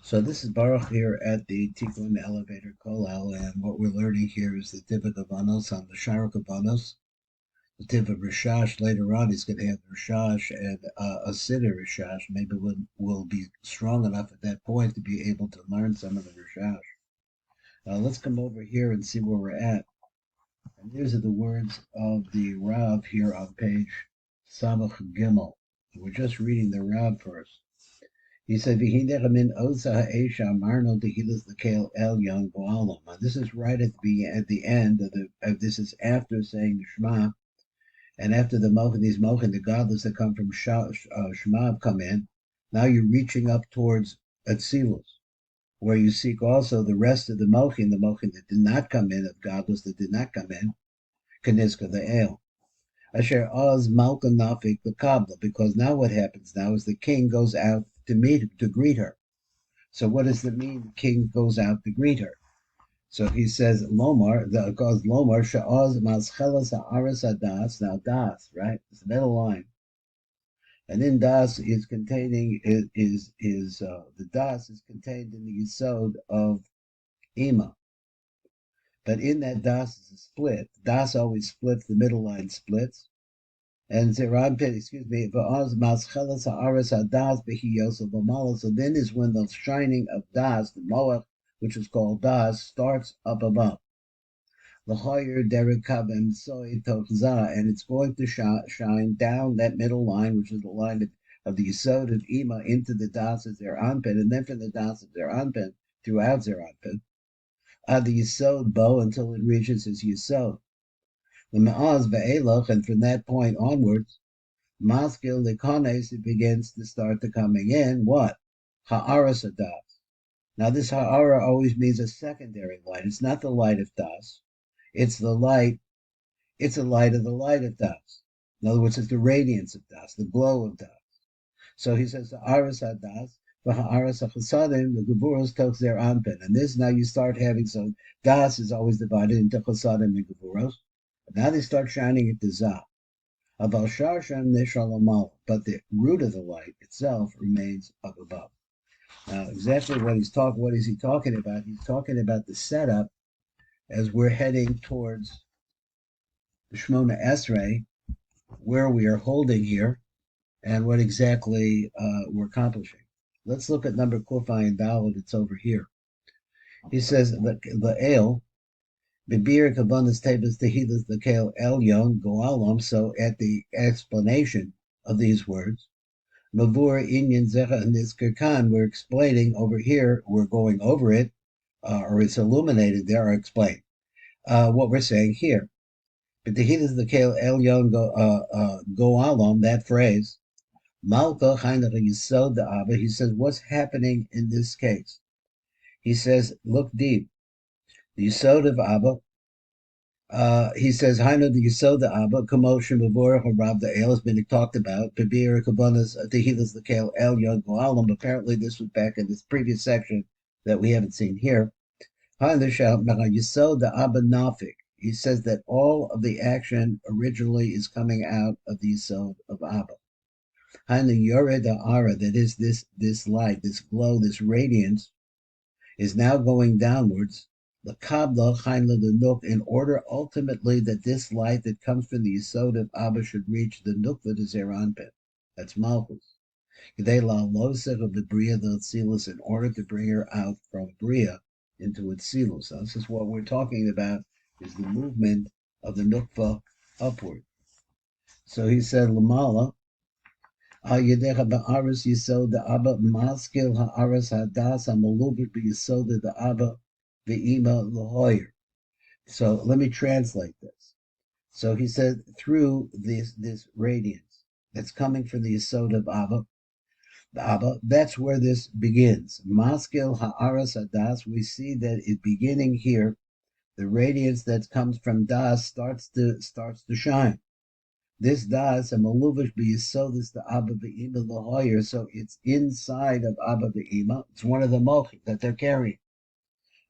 So this is Baruch here at the Tikkun Elevator Kollel, and what we're learning here is the Tiv of Kavanos on the Shara Kavanos, the Tiv of Rishash. Later on, he's going to have Rishash and a Siddur Rishash. Maybe we'll be strong enough at that point to be able to learn some of the Rishash. Let's come over here and see where we're at. And these are the words of the Rav here on page Samach Gimel. We're just reading the Rav first. He said, "V'hinech osa ha'esha amarno tehilas l'kel elyon go'alam." This is right at the end of this is after saying the Shema, and after the mochin, these mochin, the godless that come from Shema have come in. Now you're reaching up towards Atzilus, where you seek also the rest of the mochin that did not come in, of godless that did not come in, Kaniska the El. Asher Oz Malka Nafik the Kabla, because now what happens now is the king goes out to greet her. So what does it mean? The king goes out to greet her. So he says Lomar, the goes Lomar Sha'oz Maschelas Ha'aras Hadas. Now Das, right? It's the middle line. And in Das is containing the Das is contained in the Yisod of Ima. But in that Das is a split. Das always splits, the middle line splits. And Zeranpin, excuse me, Va'az Maschelas Ha'aras Hadas Behi Yosef Amala. So then is when the shining of Das, the Moach, which is called Das, starts up above. The higher Derek Kabem Soy Tochza, and it's going to shine down that middle line, which is the line of the Yisod of Ima into the Das of Zeranpin, and then from the Das of Zeranpin throughout Zeranpin, the Yisod Bo until it reaches its Yisod. The Ma'az Ve'eloch, and from that point onwards, Maskil Likones, it begins to start to coming in. What? Ha'aras Das. Now, this ha'ara always means a secondary light. It's not the light of Das. It's the light. It's a light of the light of Das. In other words, it's the radiance of Das, the glow of Das. So he says, ha'aras hadas, v'ha'aras ha'chasadim, the geburos toch zer anpen. And this now you start having, so Das is always divided into chasadim and geburos. Now they start shining into Zah. But the root of the light itself remains up above. Now, exactly what is he talking about? He's talking about the setup as we're heading towards the Shemona Esrei, where we are holding here, and what exactly we're accomplishing. Let's look at number Kufay and Dalit. It's over here. He says the ale, Bibir Kabbanas Tabas Tehilas the Kale Elyon Goalam. So at the explanation of these words, Mavur Inyan Zecha Nizkir Khan, we're explaining over here, we're going over it, or it's illuminated there, or explained what we're saying here. But the Hidas the Kale Elyon Goalam, that phrase, Malka Chainach Yisod the Abba, he says, what's happening in this case? He says, look deep. The Yisod of Abba, he says, Hainu the Yisod the Abba, Kamoshim Mavorach Rab the El has been talked about. Pabir Kabanas Tehilas the Kale El Yod Goalam. Apparently, this was back in this previous section that we haven't seen here. Hainu Yisod the Abba Nafik. He says that all of the action originally is coming out of the Yisod of Abba. Hainu Yored Ara, that is this light, this glow, this radiance, is now going downwards. The Kabla Chainla the Nuk, in order ultimately that this light that comes from the Yisod of Abba should reach the Nukva to Zeranpin. That's Malchus. They la losech of the Bria the Atzilus, in order to bring her out from Bria into Atzilus. So this is what we're talking about, is the movement of the Nukva upward. So he said, Lamala, Al Yedecha Ba'aras Yisod the Abba Maskil Ha'aras Hadas HaMalubit B'Yisod the Abba Ve'ima Lahoyer. So let me translate this. So he said, through this radiance that's coming from the Yisod of Abba, that's where this begins. Maskil Ha'aras Hadas, we see that it beginning here, the radiance that comes from Das starts to shine. This Das, a maluvish b'yisodis the Abba Ve'ima Lahoyer, so it's inside of Abba Ve'ima. It's one of the mochim that they're carrying.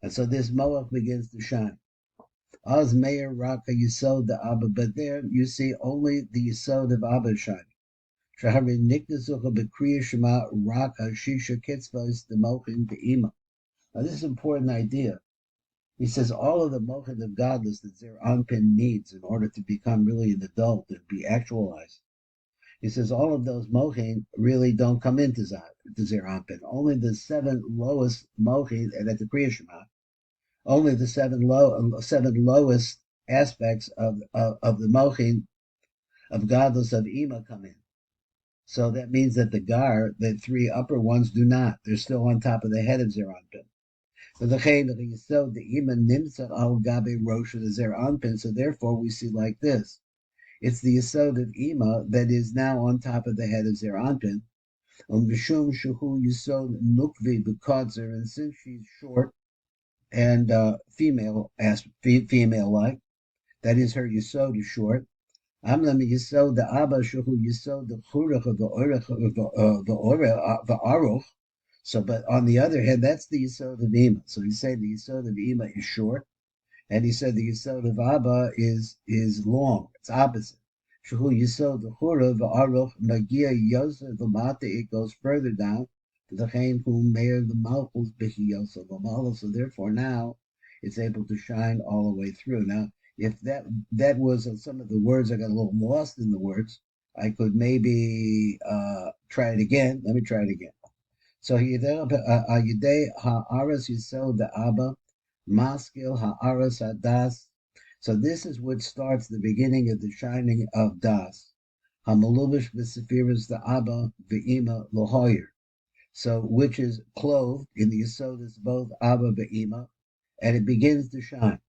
And so this moach begins to shine. Az Meir Raka Yisod the Abba, but there you see only the Yisod of Abba shining. Shahari Niknasucha Bekriya Shema Raka Shisha Kitzvahs the Mochin Be'ima. Now this is an important idea. He says all of the mochin of godless that Zeir Anpin needs in order to become really an adult and be actualized. He says all of those mochin really don't come into Zeir Anpin. Only the 7 lowest mochin and at the Kriya Shema, only the seven lowest aspects of the mochin of godless of Ima come in. So that means that the 3 upper ones do not. They're still on top of the head of Zeir Anpin. So therefore we see like this. It's the Yesod of Ima that is now on top of the head of Zeir Anpin. And since she's short and female-like, that is her Yesod is short. Amlam Yesod the Abba Shuhu Yesod the Churach of the Aruch. So, but on the other hand, that's the Yesod of Ima. So he said the Yesod of Ima is short, and he said the Yesod of Abba is long. It's opposite. Shahu Yesod the Chura v'Aruch Magia Yosef v'Mata. It goes further down to the Chaim who Meir the Malchus Bechi Yosef v'Mala. So therefore now it's able to shine all the way through. Now, if that was some of the words, I got a little lost in the words. I could maybe try it again. Let me try it again. So Yidei Ha'aras Yisod the Abba, Maskil Ha'aras Hadas. So this is what starts the beginning of the shining of Das. Hamalubish V'Sefiras the Abba Ve'ima Lohoyer. So which is clothed in the Yisodas both Abba Ve'ima, and it begins to shine.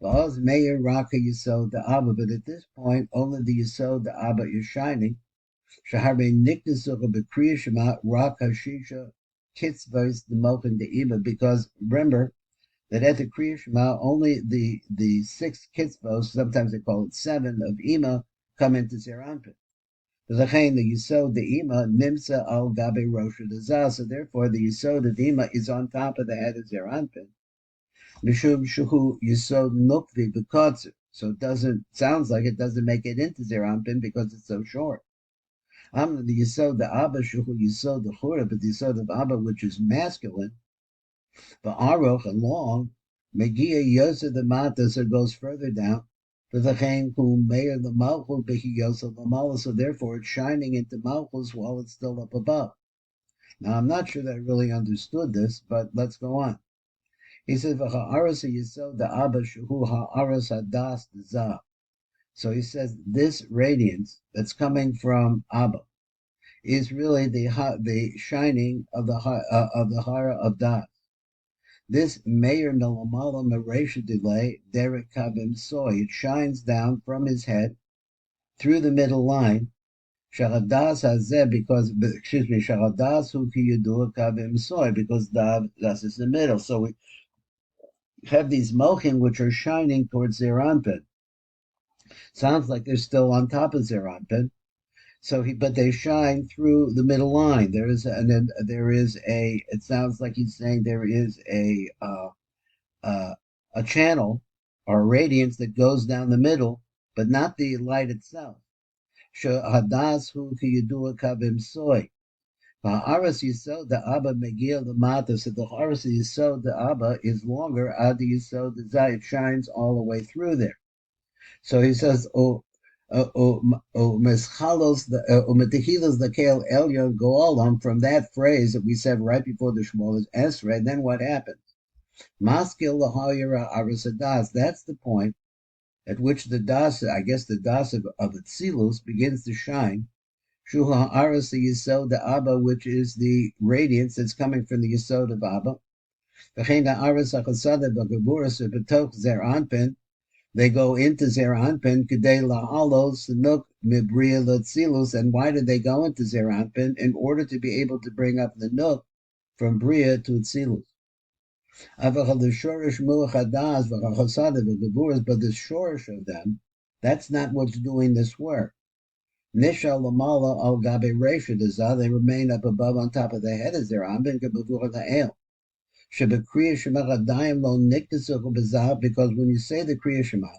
V'oz Meir Raka Yisod the Abba, but at this point only the Yisod the Abba is shining. Because remember that at the Kriya Shema only the 6 kitzvos, sometimes they call it 7 of Ima, come into Zeir Anpin. The Yisod the Ima nimsa al gabe rosha dazah. So therefore the Yisod of Ima is on top of the head of Zeir Anpin. Mishum shuhu Yisod nukvi b'kotzer. So it sounds like it doesn't make it into Zeir Anpin because it's so short. I'm the Yisod the Abba Shuhu Yisod the Chura, but the Yisod of Abba, which is masculine, the Aruch and long, Megia Yosef the Mata, so it goes further down, for the Chaim who Meir the Malchus Bechi Yosef the Mala, so therefore it's shining into Malchus while it's still up above. Now I'm not sure that I really understood this, but let's go on. He says, V'ha'aras Yisod the Abba Shuhu Ha'aras Hadas Dazah. So he says this radiance that's coming from Abba is really the shining of the Hara of Das. This Meir Milamala Maresha delay Derek Kavim Soy. It shines down from his head through the middle line. Sharadas Hazeh Sharadas Hu Ki Yudua Kavim Soy, because Das is the middle. So we have these Mochim which are shining towards Zeir Anpin. Sounds like they're still on top of Zeir Anpin. But they shine through the middle line. It sounds like he's saying there is a channel or a radiance that goes down the middle, but not the light itself. Hadas hu ki yudua kavim soy. Ha'aras yisod the Abba megil the mata. So the Ha'aras yisod the Abba is longer. Adi yisod the zay. It shines all the way through there. So he says, the Keil Elyon Goalam, from that phrase that we said right before the Shmuel is Esrei, then what happens? Maskil Lahayira Arasadas, that's the point at which the Das, I guess the Das of Atzilus begins to shine. Shuha Aras the Yisod the Abba, which is the radiance that's coming from the Yisod of Abba. V'chein Aras Achasada B'Gaburas B'Toch Zer Anpin. They go into Zeir Anpin, Kedei La'alos, Nuk, Mibria, Latzilus. And why did they go into Zeir Anpin? In order to be able to bring up the Nuk from Bria to Tzilus. But the shorish of them, that's not what's doing this work. Nisha Lamala al Gabe Resha Dazah, they remain up above on top of the head of Zeir Anpin, Kabavur La'el. Because when you say the Kriya Shema,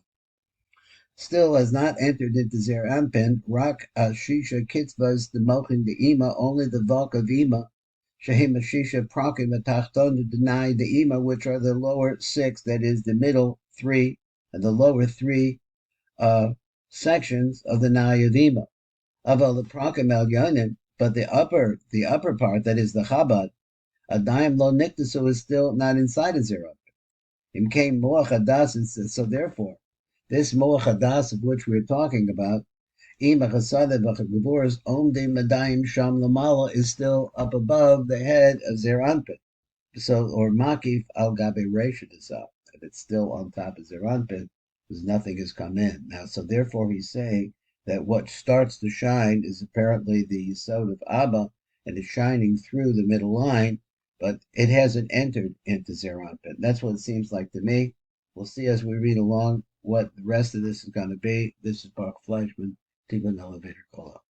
still has not entered into Zer Anpin. Rak Shisha Kitzvahs the Mochin the Ima, only the Vok of Ima, Shahim Shisha Prakim Atachton to deny the Ima, which are the lower six, that is the middle three, and the lower three sections of the Nai of Ima. Aval the Prakim El Yonim, but the upper part, that is the Chabad, Adayim Lo Niktasu is still not inside of Zer Anpin. Came Moach Hadas, and so therefore, this Moach Hadas of which we're talking about, is still up above the head of Zer Anpin. So, or Makif al Gabe Reshadasah. If it's still on top of Zer Anpin, because nothing has come in. Now, so therefore he's saying that what starts to shine is apparently the Yisod of Abba, and is shining through the middle line, but it hasn't entered into Zer Anpin. That's what it seems like to me. We'll see as we read along what the rest of this is going to be. This is Baruch Fleischman, Tikkun Elevator Kol.